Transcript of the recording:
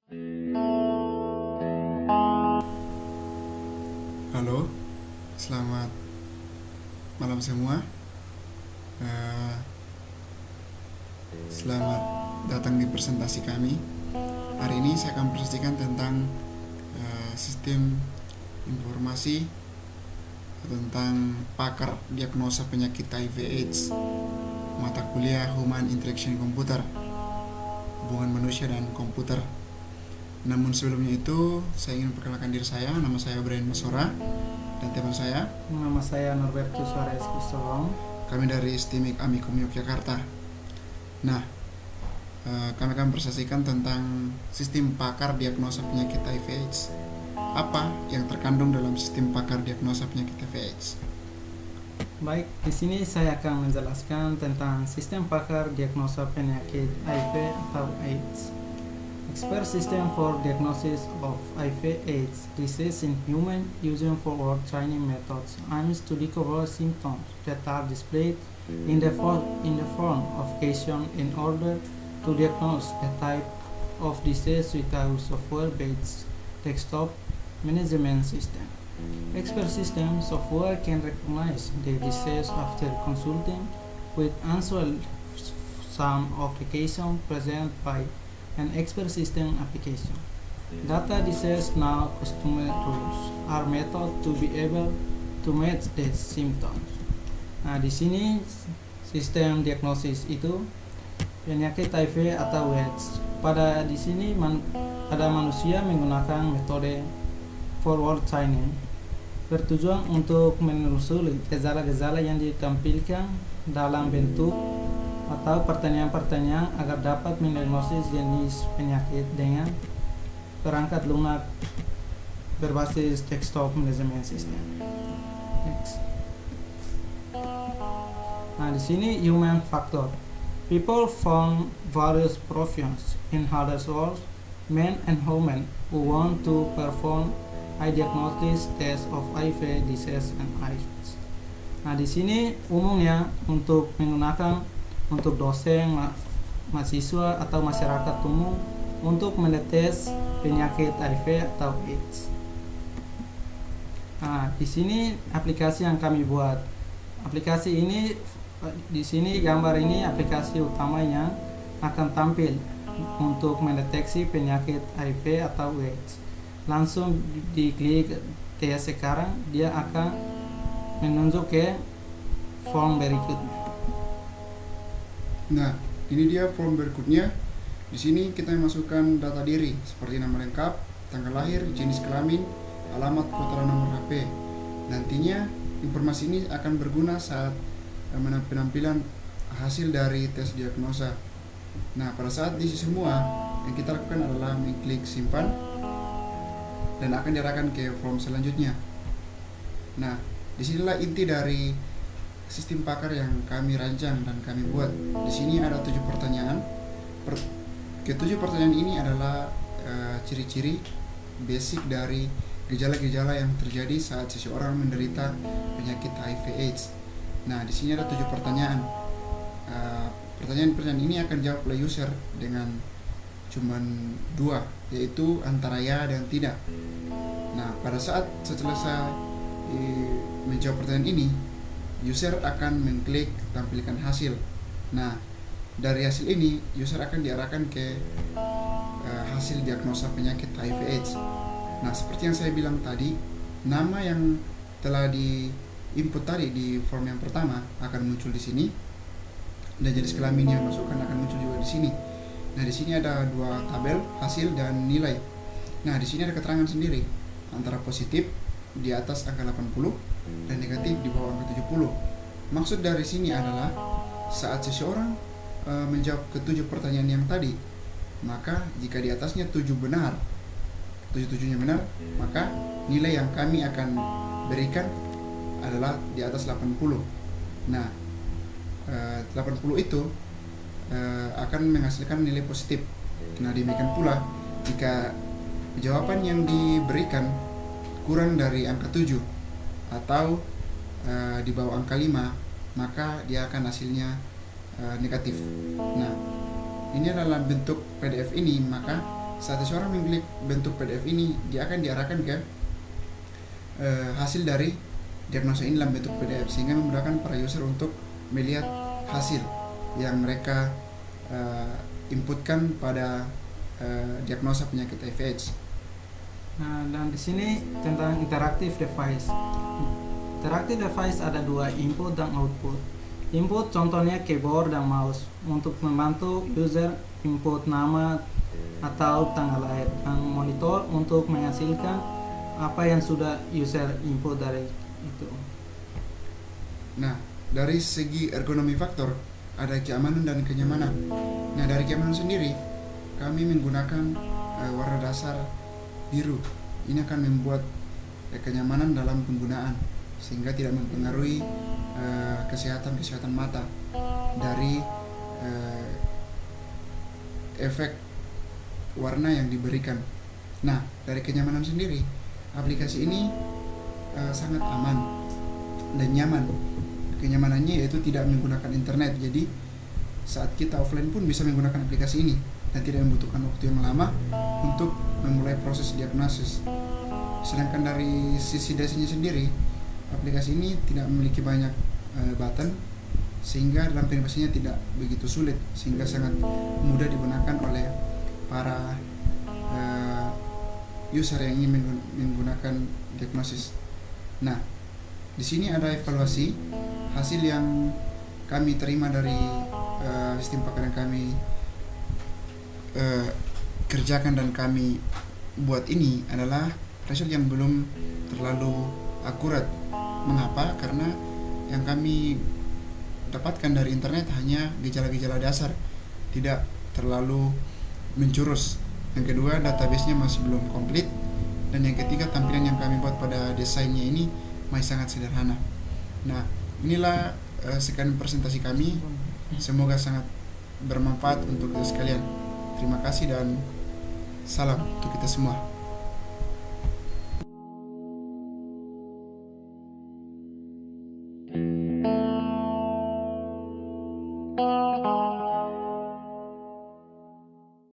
Halo, selamat malam semua. Eh, Selamat datang di presentasi kami. Hari ini saya akan presentasikan tentang sistem informasi tentang pakar diagnosa penyakit HIV/AIDS, mata kuliah Human Interaction Computer, hubungan manusia dan komputer. Namun sebelumnya itu, saya ingin memperkenalkan diri saya. Nama saya Brian Masora dan teman saya. Nama saya Norbertus Suarez Kristolong. Kami dari STIMIK Amikum Yogyakarta. Nah, kami akan presentasikan tentang sistem pakar diagnosa penyakit HIV/AIDS. Apa yang terkandung dalam sistem pakar diagnosa penyakit HIV/AIDS? Baik, di sini saya akan menjelaskan tentang sistem pakar diagnosa penyakit HIV atau AIDS. Expert system for diagnosis of HIV/AIDS disease in human using forward training methods aims to discover symptoms that are displayed in the form of question in order to diagnose the type of disease without software-based desktop management system. Expert system software can recognize the disease after consulting with answer some application present by an expert system application. Data disease now customer rules are method to be able to match the symptoms. Nah, di sini sistem diagnosis itu penyakit HIV atau AIDS. Pada di sini pada manusia menggunakan metode forward training bertujuan untuk menelusuri gejala-gejala yang ditampilkan dalam bentuk atau pertanyaan-pertanyaan agar dapat mendiagnosis jenis penyakit dengan perangkat lunak berbasis desktop management system. Next. Nah, di sini human factor. People from various professions in households, men and women who want to perform a diagnosis test of HIV disease and AIDS. Nah, di sini umumnya untuk dosen, mahasiswa atau masyarakat umum untuk mendetes penyakit HIV atau AIDS. Nah, di sini aplikasi yang kami buat. Aplikasi ini di sini gambar ini aplikasi utamanya akan tampil untuk mendeteksi penyakit HIV atau AIDS. Langsung diklik tes sekarang, dia akan menunjuk ke form berikutnya. Nah, ini dia form berikutnya. Di sini kita masukkan data diri seperti nama lengkap, tanggal lahir, jenis kelamin, alamat, kota dan nomor HP. Nantinya informasi ini akan berguna saat penampilan hasil dari tes diagnosa. Nah, pada saat diisi semua, yang kita lakukan adalah mengklik simpan dan akan diarahkan ke form selanjutnya. Nah, disinilah inti dari sistem pakar yang kami rancang dan kami buat. Di sini ada 7 pertanyaan. Ketujuh pertanyaan ini adalah ciri-ciri basic dari gejala-gejala yang terjadi saat seseorang menderita penyakit HIV/AIDS. Nah, di sini ada 7 pertanyaan. Pertanyaan-pertanyaan ini akan jawab oleh user dengan cuman 2, yaitu antara ya dan tidak. Nah, pada saat setelah saya menjawab pertanyaan ini, user akan mengklik tampilkan hasil. Nah, dari hasil ini user akan diarahkan ke hasil diagnosa penyakit HIV/AIDS. Nah, seperti yang saya bilang tadi, nama yang telah di input tadi di form yang pertama akan muncul di sini, dan jenis kelamin yang masukkan akan muncul juga di sini. Nah, di sini ada 2 tabel, hasil dan nilai. Nah, di sini ada keterangan sendiri antara positif di atas angka 80 dan negatif di bawah angka 70. Maksud dari sini adalah saat seseorang menjawab ke-7 pertanyaan yang tadi, maka jika di atasnya 7 benar, 7-7-nya benar, maka nilai yang kami akan berikan adalah di atas 80. Nah, 80 itu akan menghasilkan nilai positif. Nah, demikian pula jika jawaban yang diberikan kurang dari angka 7 atau di bawah angka 5, maka dia akan hasilnya negatif. Nah, ini adalah bentuk PDF ini, maka saat seseorang mengklik bentuk PDF ini, dia akan diarahkan ke hasil dari diagnosa ini dalam bentuk PDF, sehingga memudahkan para user untuk melihat hasil yang mereka inputkan pada diagnosa penyakit HIV/AIDS. Nah, dan di sini tentang interactive device. Interactive device ada dua, input dan output. Input contohnya keyboard dan mouse untuk membantu user input nama atau tanggal lahir, dan monitor untuk menghasilkan apa yang sudah user input dari itu. Nah, dari segi ergonomi faktor ada keamanan dan kenyamanan. Nah, dari keamanan sendiri kami menggunakan warna dasar biru. Ini akan membuat kenyamanan dalam penggunaan sehingga tidak mempengaruhi kesehatan mata dari efek warna yang diberikan. Nah, dari kenyamanan sendiri, aplikasi ini sangat aman dan nyaman. Kenyamanannya yaitu tidak menggunakan internet, jadi saat kita offline pun bisa menggunakan aplikasi ini dan tidak membutuhkan waktu yang lama untuk memulai proses diagnosis. Sedangkan dari sisi desainnya sendiri, aplikasi ini tidak memiliki banyak button, sehingga dalam penerimasinya tidak begitu sulit, sehingga sangat mudah digunakan oleh para user yang ingin menggunakan diagnosis. Nah, di sini ada evaluasi hasil yang kami terima dari sistem pakar yang kami kerjakan dan kami buat ini adalah result yang belum terlalu akurat. Mengapa? Karena yang kami dapatkan dari internet hanya gejala-gejala dasar, tidak terlalu menjurus. Yang kedua, database-nya masih belum komplit. Dan yang ketiga, tampilan yang kami buat pada desainnya ini masih sangat sederhana. Nah, inilah sekian presentasi kami. Semoga sangat bermanfaat untuk kita sekalian. Terima kasih dan salam untuk kita semua.